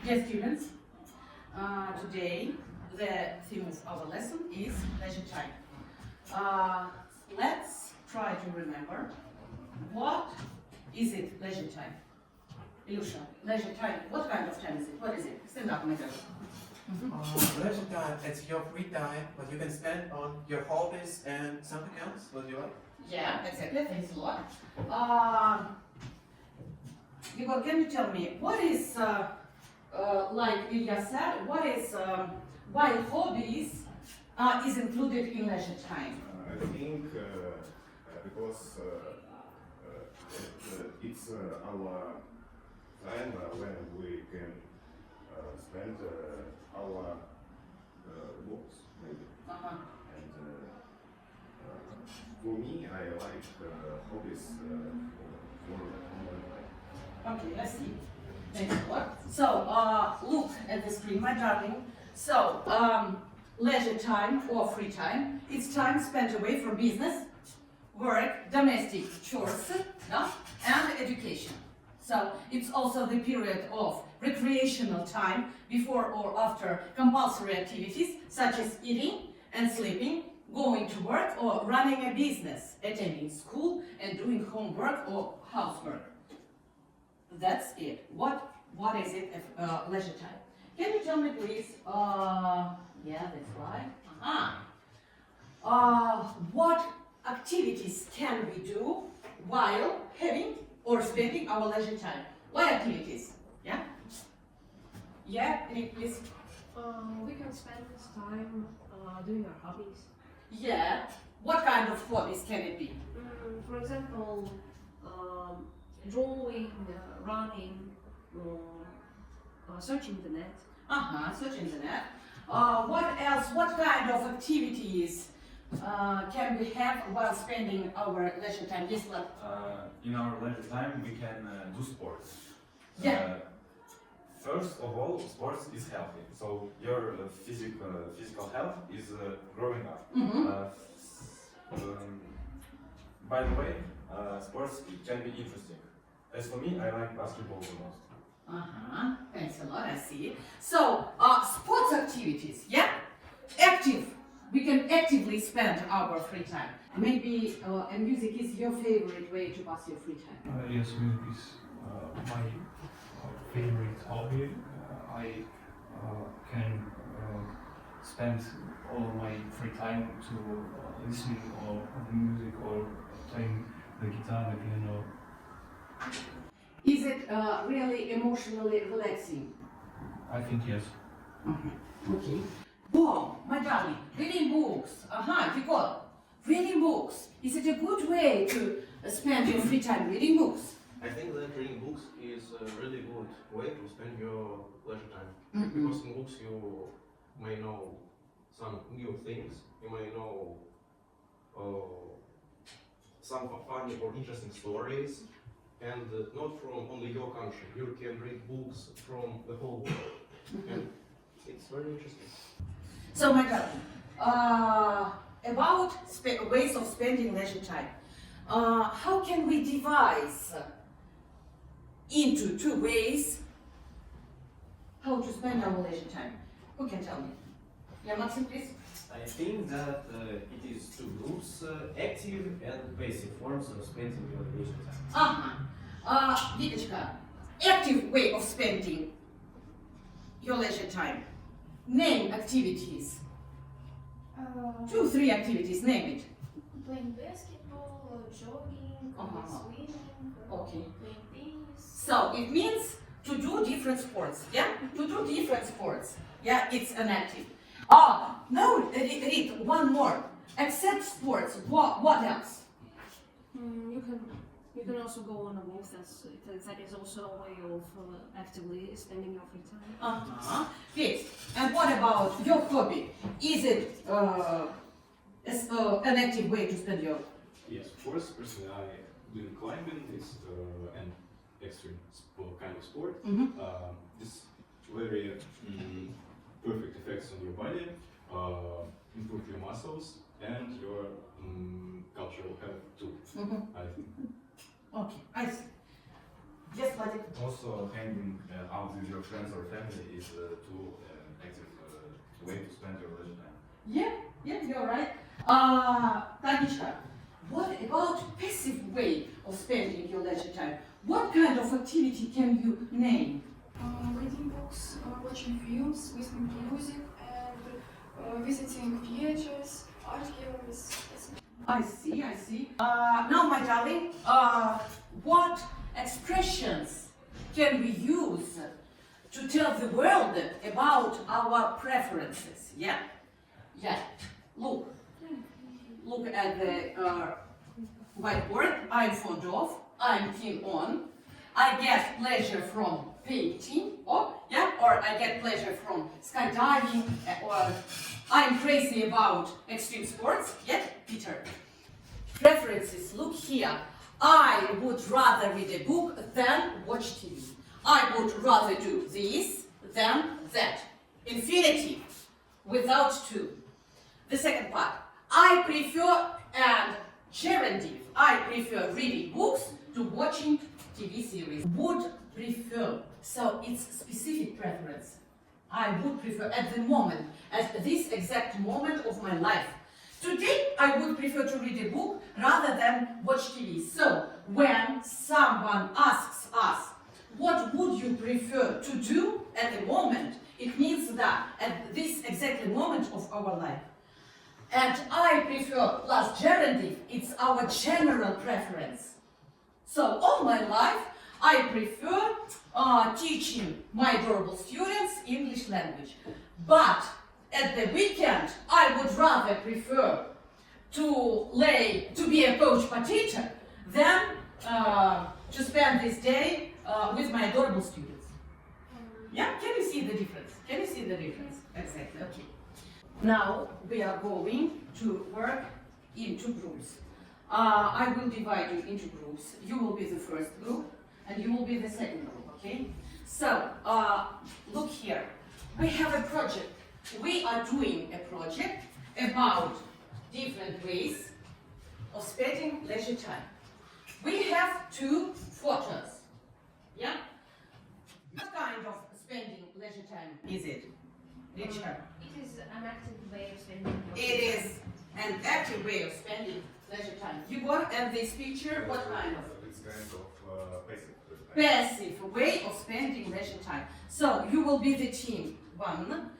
Dear students, today the theme of our lesson is leisure time. Let's try to remember what is it leisure time? Ilusha, leisure time, what kind of time is it? What is it? Stand up, my girl. Leisure time, it's your free time, but you can spend on your hobbies and something else. What do you like? Yeah, exactly. Thanks a lot. Igor, can you tell me what is, like Ilya said, what is why hobbies is included in leisure time? I think because it's our time when we can spend our books, maybe. And for me, I like hobbies for online life. Okay, let's see. Thanks a lot. So, look at the screen, my darling. So, leisure time or free time, it's time spent away from business, work, domestic chores, no? And education. So, it's also the period of recreational time before or after compulsory activities such as eating and sleeping, going to work or running a business, attending school and doing homework or housework. That's it. What is it, leisure time? Can you tell me, please? Yeah, that's right. What activities can we do while having or spending our leisure time? What activities? Yeah? Yeah, Rick, please. We can spend this time doing our hobbies. Yeah. What kind of hobbies can it be? For example, drawing, running, searching the net. Searching the net. What else? What kind of activities can we have while spending our leisure time? Yes, Vlad. In our leisure time, we can do sports. Yeah. First of all, sports is healthy, so your physical health is growing up. By the way, sports can be interesting. As for me, I like basketball the most. Thanks a lot, I see. So, sports activities, yeah? Active. We can actively spend our free time. Maybe and music is your favorite way to pass your free time. Yes, music is my favorite hobby. I can spend all my free time to listening or music or playing the guitar, the piano. Is it really emotionally relaxing? I think yes. Okay. Wow, my darling, reading books. Igor, reading books. Is it a good way to spend your free time reading books? I think that reading books is a really good way to spend your leisure time. Because in books you may know some new things, you may know some funny or interesting stories, and not from only your country. You can read books from the whole world, and it's very interesting. So, my darling, about ways of spending leisure time. How can we devise into two ways how to spend our leisure time? Who can tell me? Yeah, Maxim, please. I think that it is two groups, active and passive forms of spending your leisure time. Vitechka, active way of spending your leisure time. Name activities. 2, 3 activities, name it. Playing basketball, jogging, swimming, Okay. playing tennis. So it means to do different sports, yeah? To do different sports, yeah, it's an active. No, read one more. Except sports, what else? You can also go on a walk. That is also a way of actively spending your free time. Good. And what about your hobby? Is it an active way to spend your? Yes, of course. Personally, I do climbing. It's an extreme kind of sport. This very perfect effects on your body, improve your muscles and your cultural health too. I think. Okay, I see. Yes, Vladimir. Also, hanging out with your friends or family is too active way to spend your leisure time. Yeah, you're right. Tanichka, what about passive way of spending your leisure time? What kind of activity can you name? Reading books, watching films, listening to music, and visiting theaters, art galleries, etc. I see. Now, my darling, what expressions can we use to tell the world about our preferences? Yeah. Look at the whiteboard. I'm fond of. I'm keen on. I get pleasure from painting, or I get pleasure from skydiving, or I'm crazy about extreme sports. Yeah, Peter. Preferences. Look here. I would rather read a book than watch TV. I would rather do this than that. Infinitive, without to. The second part. I prefer, and gerundive. I prefer reading books to watching TV series. Would prefer. So it's specific preference. I would prefer at the moment, at this exact moment of my life. Today, I would prefer to read a book rather than watch TV. So, when someone asks us, what would you prefer to do at the moment? It means that at this exact moment of our life. And I prefer plus gerundive, it's our general preference. So, all my life, I prefer teaching my adorable students English language. But at the weekend, I would rather prefer to be a coach potato than to spend this day with my adorable students. Yeah, can you see the difference? Exactly, okay. Now we are going to work into groups. I will divide you into groups. You will be the first group and you will be the second group, okay? So, look here. We have a project. We are doing a project about different ways of spending leisure time. We have 2 photos. Yeah? What kind of spending leisure time is it, Richard? It is an active way of spending your It is an active way of spending leisure time. You got at this picture, what kind of? It's kind of passive. Passive way of spending leisure time. So you will be the team 1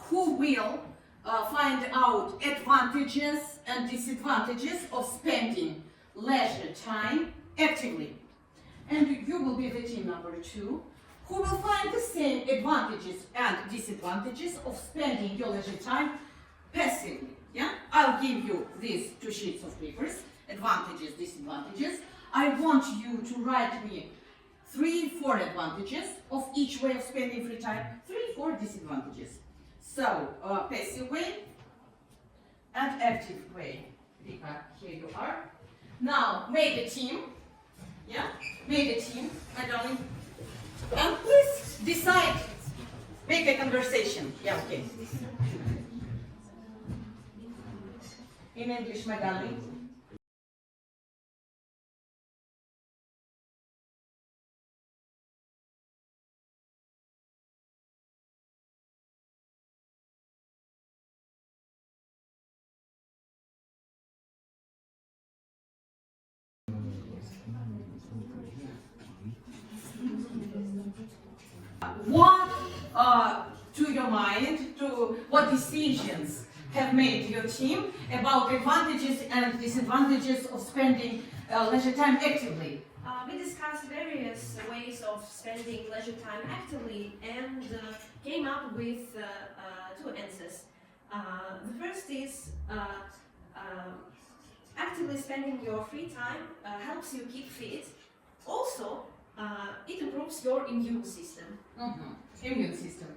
who will find out advantages and disadvantages of spending leisure time actively. And you will be the team number 2 who will find the same advantages and disadvantages of spending your leisure time passively. Yeah? I'll give you these 2 sheets of papers, advantages, disadvantages. I want you to write me 3-4 advantages of each way of spending free time, 3-4 disadvantages. So, passive way and active way. Rika, here you are. Now, make a team. Yeah? Make a team, my darling. And please decide. Make a conversation. Yeah, okay. In English, my darling. What, to your mind, what decisions have made your team about advantages and disadvantages of spending leisure time actively? We discussed various ways of spending leisure time actively and came up with 2 answers. The first is actively spending your free time helps you keep fit. Also, it improves your immune system. Immune system.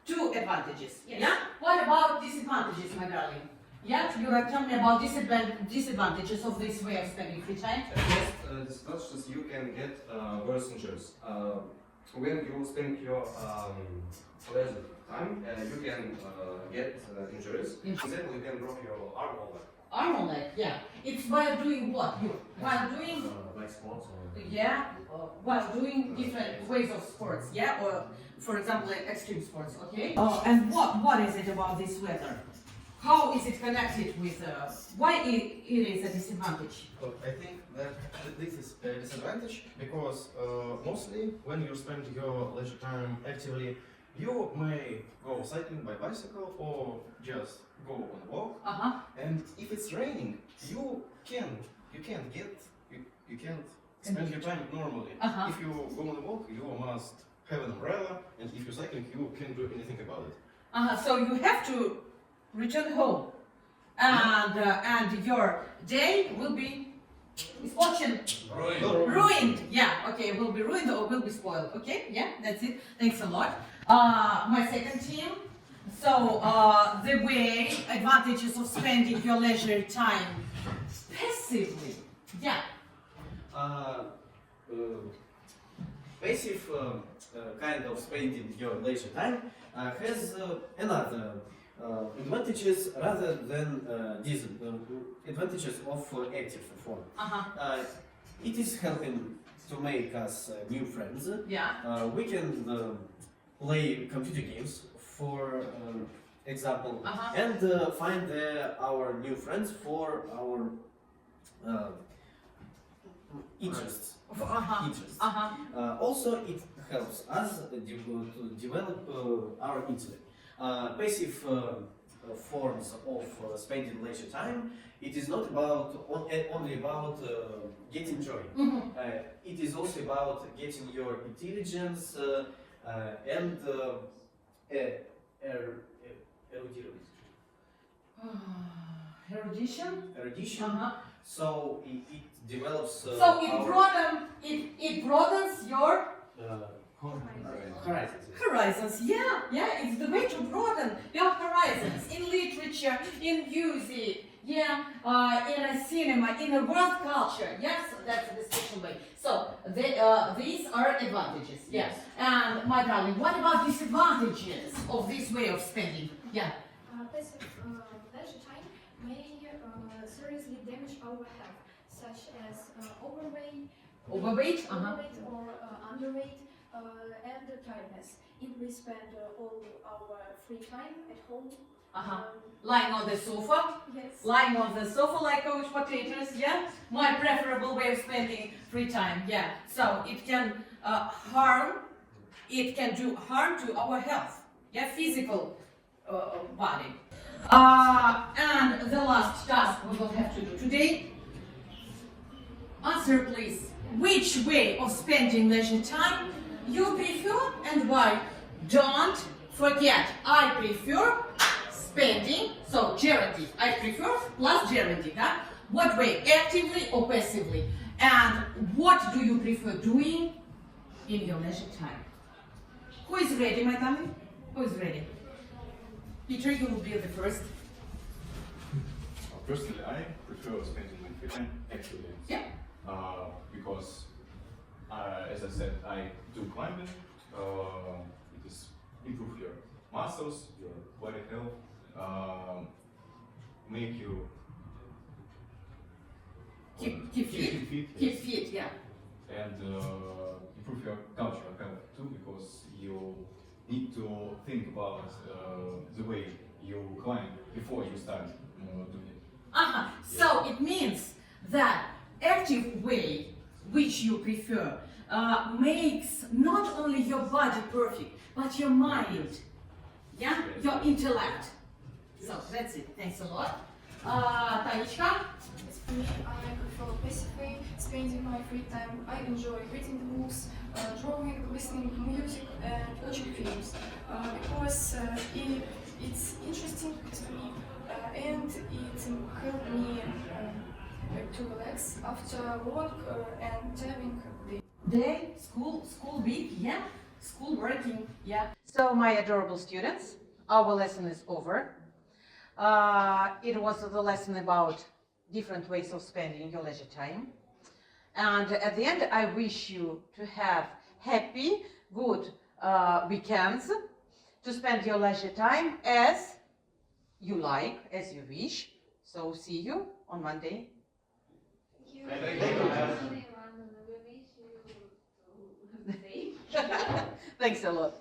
2 advantages. Yes. Yeah? What about disadvantages, my darling? Yeah? You are telling me about disadvantages of this way of spending free time? Yes, disadvantages you can get worse injuries. When you spend your leisure time, you can get injuries. For example, you can break your arm or leg. Arm or leg, yeah. It's while doing what? While doing, Like sports or... yeah, while doing different ways of sports, yeah? Or, for example, like extreme sports, okay? And what is it about this weather? How is it connected with, why it is a disadvantage? I think that this is a disadvantage because mostly when you spend your leisure time actively, you may go cycling by bicycle or just go on a walk. And if it's raining, you can't spend your time normally. If you go on a walk, you must have an umbrella, and if you're cycling, you can't do anything about it. So you have to return home, and your day will be ruined. Yeah, okay, will be ruined or will be spoiled. Okay, yeah, that's it. Thanks a lot. My second team. So the way advantages of spending your leisure time passively. Yeah. Passive kind of spending your leisure time has another advantages rather than disadvantages of active form. It is helping to make us new friends. Yeah. We can play computer games, for example, and find our new friends for our interests. Also, it helps us to develop our intellect. Passive forms of spending leisure time, it is not about only about getting joy. It is also about getting your intelligence and erudition. So it develops. So it broadens your horizons. Yeah, it's the way to broaden your horizons in literature, in music, yeah, in a cinema, in a world culture. Yes, that's the special way. So these are advantages. Yes. And my darling, what about disadvantages of this way of spending? Yeah. Passive leisure time may seriously damage our health, such as overweight or underweight, and tiredness. If we spend all our free time at home, lying on the sofa, lying on the sofa like couch potatoes, yeah? My preferable way of spending free time, yeah. So it can do harm to our health, yeah, physical body. And the last task we will have to do today. Answer please, which way of spending leisure time you prefer and why? Don't forget, I prefer spending, so charity, I prefer plus charity, huh? What way, actively or passively? And what do you prefer doing in your leisure time? Who is ready, my darling? Who is ready? Peter, you will be the first. Personally, I prefer spending my free time actively. Yeah. Because, as I said, I do climbing. It is improve your muscles, your body health, make you keep fit, yeah. And improve your cultural health too, because you need to think about the way you climb before you start doing it. So it means that active way which you prefer makes not only your body perfect, but your mind, yeah, your intellect. So that's it. Thanks a lot. Tanishka? for me, I prefer passively spending my free time. I enjoy reading books, drawing, listening to music, and watching films because it's interesting to me and it helps me to relax after work and tiring day. School week, yeah, school working, yeah. So my adorable students, our lesson is over. It was the lesson about different ways of spending your leisure time. And at the end, I wish you to have happy, good weekends. to spend your leisure time as you like, as you wish. So see you on Monday. Thanks a lot.